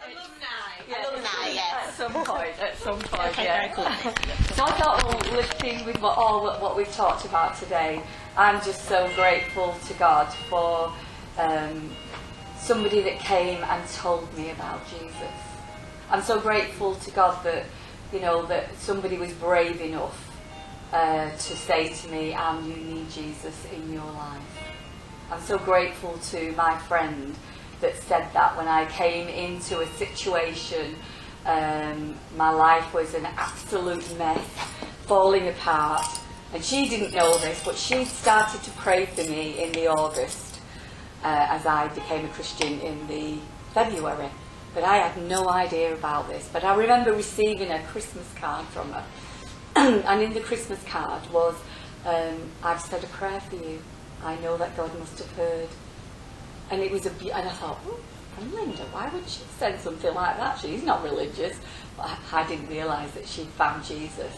Alumni, yes. At some point, Okay, yeah. very cool. So I thought, well, lifting with what we've talked about today, I'm just so grateful to God for somebody that came and told me about Jesus. I'm so grateful to God that, that somebody was brave enough to say to me, you need Jesus in your life. I'm so grateful to my friend that said that when I came into a situation, my life was an absolute mess, falling apart, and she didn't know this, but she started to pray for me in the August as I became a Christian in the February. But I had no idea about this. But I remember receiving a Christmas card from her, and in the Christmas card was, I've said a prayer for you. I know that God must have heard. And it was and I thought, from Linda, why would she send something like that? She's not religious. But I didn't realise that she'd found Jesus.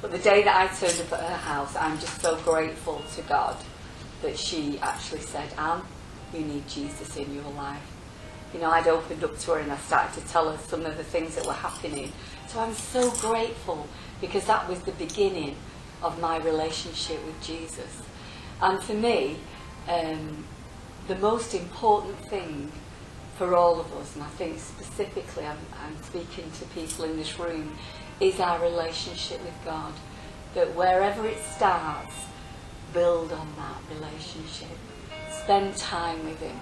But the day that I turned up at her house, I'm just so grateful to God that she actually said, Anne, you need Jesus in your life. I'd opened up to her and I started to tell her some of the things that were happening. So I'm so grateful because that was the beginning of my relationship with Jesus. And for me, the most important thing for all of us, and I think specifically I'm speaking to people in this room, is our relationship with God. That wherever it starts, build on that relationship. Spend time with Him.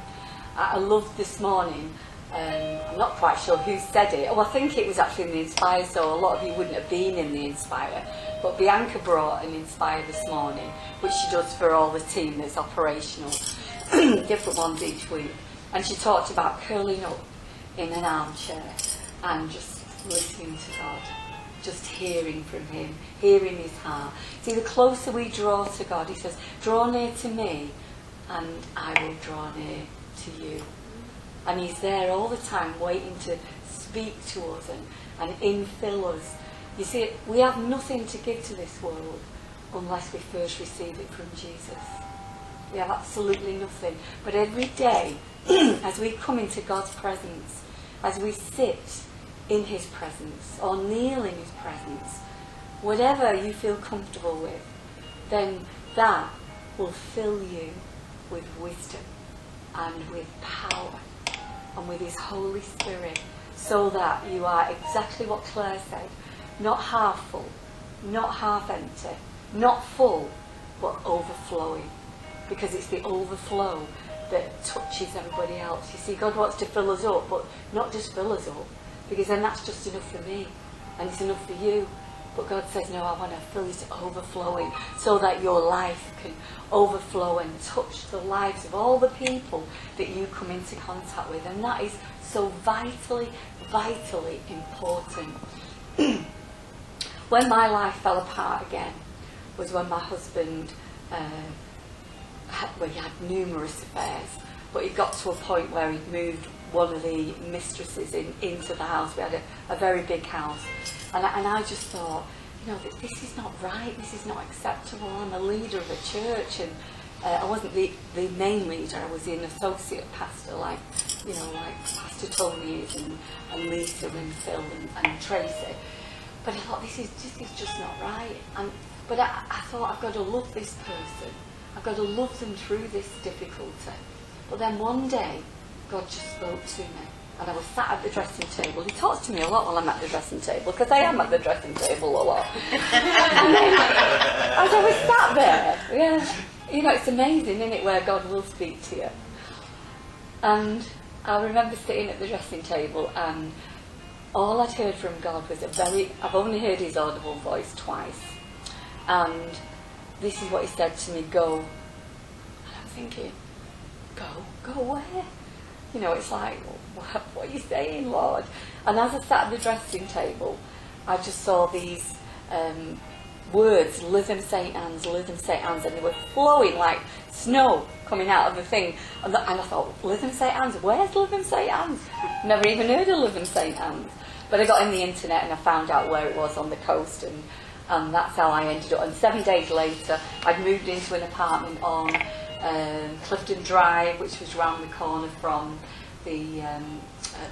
I loved this morning, I'm not quite sure who said it. I think it was actually in the Inspire, so a lot of you wouldn't have been in the Inspire. But Bianca brought an Inspire this morning, which she does for all the team that's operational, different ones each week. And she talked about curling up in an armchair and just listening to God, just hearing from Him, hearing His heart. See, the closer we draw to God, He says, draw near to me and I will draw near to you. And He's there all the time waiting to speak to us and infill us. You see, we have nothing to give to this world unless we first receive it from Jesus. We have absolutely nothing. But every day, as we come into God's presence, as we sit in His presence or kneel in His presence, whatever you feel comfortable with, then that will fill you with wisdom and with power and with His Holy Spirit, so that you are exactly what Claire said, not half full, not half empty, not full, but overflowing. Because it's the overflow that touches everybody else. You see, God wants to fill us up, but not just fill us up, because then that's just enough for me, and it's enough for you. But God says, no, I want to fill you to overflowing, so that your life can overflow and touch the lives of all the people that you come into contact with. And that is so vitally, vitally important. When my life fell apart again was when my husband, he had numerous affairs, but he got to a point where he'd moved one of the mistresses into the house. We had a very big house. And I just thought, this is not right, this is not acceptable. I'm a leader of a church, and I wasn't the main leader, I was an associate pastor, like Pastor Tony is, and Lisa and Phil and Tracy. But I thought, this is just not right. But I thought, I've got to love this person. I've got to love them through this difficulty. But then one day, God just spoke to me. And I was sat at the dressing table. He talks to me a lot while I'm at the dressing table, because I am at the dressing table a lot. And then, as I was sat there, it's amazing, isn't it, where God will speak to you. And I remember sitting at the dressing table, and all I'd heard from God was I've only heard His audible voice twice. And this is what He said to me, go. And I'm thinking, go where? It's like, what are you saying, Lord? And as I sat at the dressing table, I just saw these words, Lytham St Anne's, Lytham St Anne's, and they were flowing like snow coming out of the thing. And I thought, Lytham St Anne's? Where's Lytham St Anne's? Never even heard of Lytham St Anne's. But I got on the internet and I found out where it was on the coast, and that's how I ended up. And 7 days later, I'd moved into an apartment on Clifton Drive, which was round the corner from the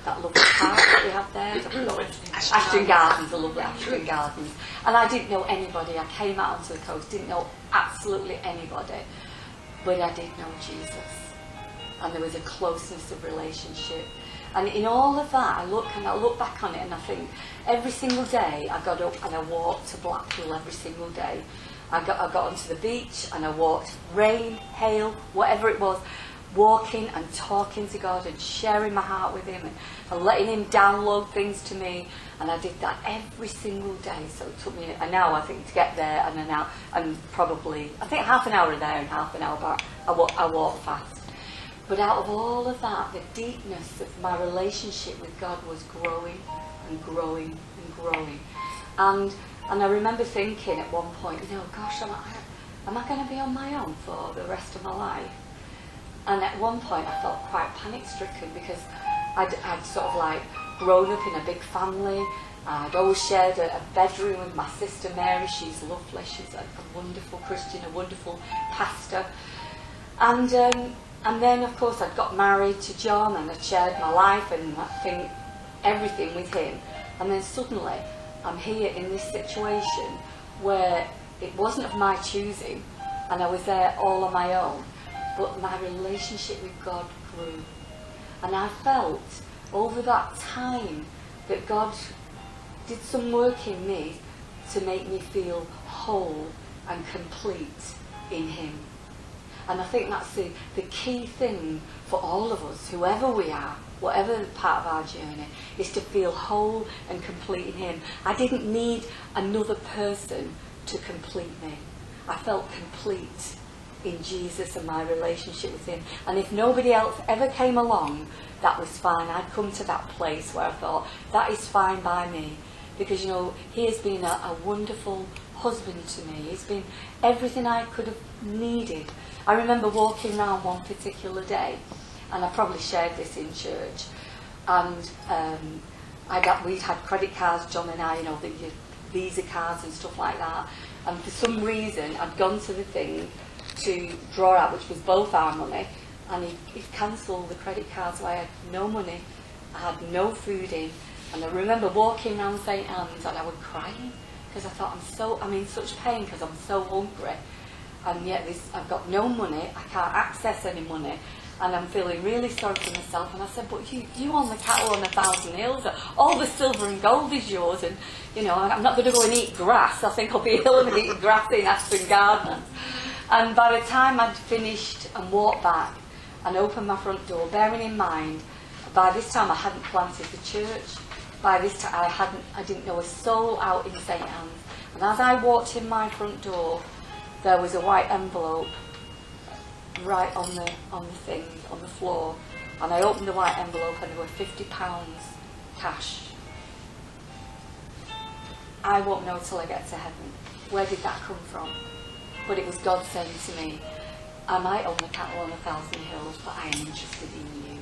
that lovely park that we have there. Ashton Gardens, the lovely Ashton Gardens. And I didn't know anybody. I came out onto the coast, didn't know absolutely anybody. But I did know Jesus. And there was a closeness of relationship. And in all of that, I look back on it and I think every single day I got up and I walked to Blackpool every single day. I got onto the beach and I walked, rain, hail, whatever it was, walking and talking to God and sharing my heart with him and letting him download things to me. And I did that every single day. So it took me an hour, I think, to get there, and an hour, and probably, I think, half an hour there and half an hour back. I walked fast. But out of all of that, the deepness of my relationship with God was growing and growing and growing. And I remember thinking at one point, gosh, am I going to be on my own for the rest of my life? And at one point I felt quite panic-stricken because I'd sort of like grown up in a big family. I'd always shared a bedroom with my sister Mary. She's lovely. She's a wonderful Christian, a wonderful pastor. And then, of course, I'd got married to John and I'd shared my life and I think everything with him. And then suddenly I'm here in this situation where it wasn't of my choosing and I was there all on my own, but my relationship with God grew. And I felt over that time that God did some work in me to make me feel whole and complete in him. And I think that's the key thing for all of us, whoever we are, whatever part of our journey, is to feel whole and complete in him. I didn't need another person to complete me. I felt complete in Jesus and my relationship with him. And if nobody else ever came along, that was fine. I'd come to that place where I thought, that is fine by me. Because, he has been a wonderful husband to me. He's been everything I could have needed. I remember walking around one particular day, and I probably shared this in church, and we'd had credit cards, John and I, the Visa cards and stuff like that, and for some reason I'd gone to the thing to draw out, which was both our money, and he'd cancelled the credit card, so I had no money, I had no food in, and I remember walking around St Anne's and I was crying, because I thought I'm in such pain because I'm so hungry. And yet I've got no money, I can't access any money, and I'm feeling really sorry for myself. And I said, but you own the cattle on 1,000 hills, all the silver and gold is yours, and I'm not going to go and eat grass. I think I'll be ill of eating grass in Ashton Gardens. And by the time I'd finished and walked back and opened my front door, bearing in mind, by this time I hadn't planted the church. By this time I didn't know a soul out in St Anne's. And as I walked in my front door, there was a white envelope right on the floor, and I opened the white envelope and there were £50 cash. I won't know till I get to heaven. Where did that come from? But it was God saying to me, I might own the cattle on 1,000 hills, but I am interested in you.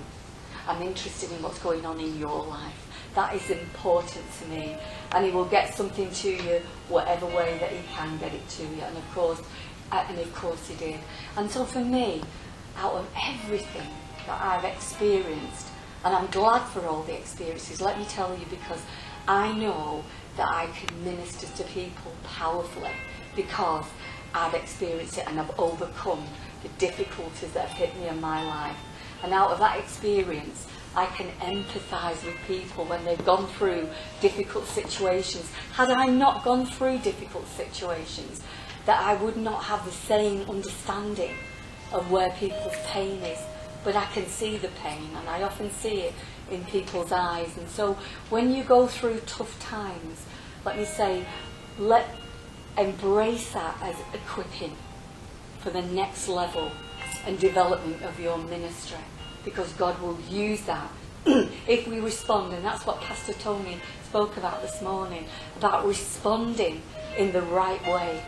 I'm interested in what's going on in your life. That is important to me, and he will get something to you whatever way that he can get it to you, and of course he did. And so for me, out of everything that I've experienced, and I'm glad for all the experiences, let me tell you, because I know that I can minister to people powerfully because I've experienced it and I've overcome the difficulties that have hit me in my life. And out of that experience, I can empathise with people when they've gone through difficult situations. Had I not gone through difficult situations, that I would not have the same understanding of where people's pain is. But I can see the pain, and I often see it in people's eyes. And so when you go through tough times, let me say, embrace that as equipping for the next level and development of your ministry. Because God will use that if we respond. And that's what Pastor Tony spoke about this morning, about responding in the right way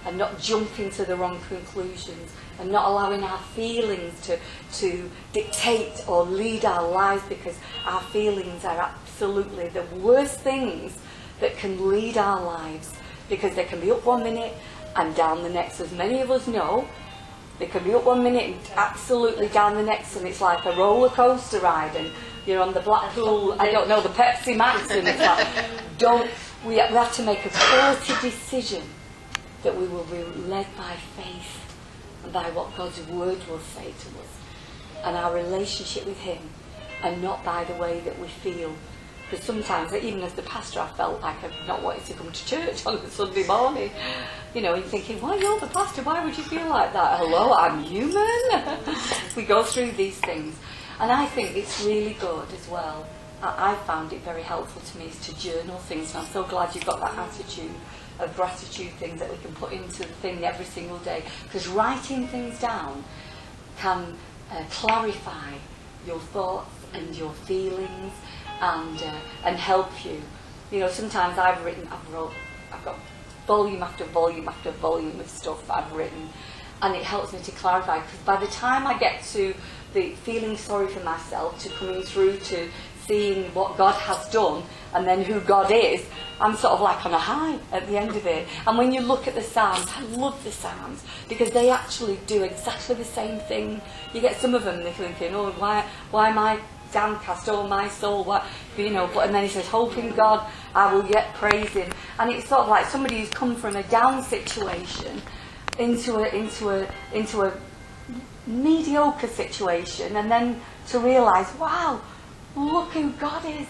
and not jumping to the wrong conclusions and not allowing our feelings to dictate or lead our lives, because our feelings are absolutely the worst things that can lead our lives, because they can be up one minute and down the next. As many of us know, they can be up one minute and absolutely down the next, and it's like a roller coaster ride, and you're on the Blackpool, I don't know, the Pepsi Max, and it's like, we have to make a quality decision that we will be led by faith and by what God's word will say to us and our relationship with him, and not by the way that we feel. Because sometimes, even as the pastor, I felt like I've not wanted to come to church on a Sunday morning. You know, and thinking, why, you're the pastor, why would you feel like that? Hello, I'm human. We go through these things. And I think it's really good as well. I found it very helpful to me is to journal things. And I'm so glad you've got that attitude of gratitude, things that we can put into the thing every single day. Because writing things down can clarify your thoughts and your feelings, and help you. You know, sometimes I've got volume after volume after volume of stuff I've written, and it helps me to clarify, because by the time I get to the feeling sorry for myself, to coming through to seeing what God has done and then who God is, I'm sort of like on a high at the end of it. And when you look at the Psalms, I love the Psalms because they actually do exactly the same thing. You get some of them, they're thinking, oh, why am I downcast, oh my soul, what, you know, but, and then he says, hope in God, I will yet praise him. And it's sort of like somebody who's come from a down situation into a mediocre situation, and then to realise, wow, look who God is.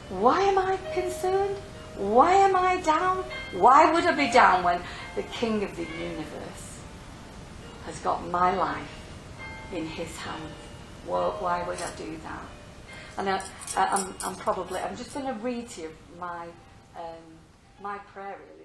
Why am I concerned? Why am I down? Why would I be down when the King of the universe has got my life in his hands? Well, why would I do that? And I'm just going to read to you my prayer, really.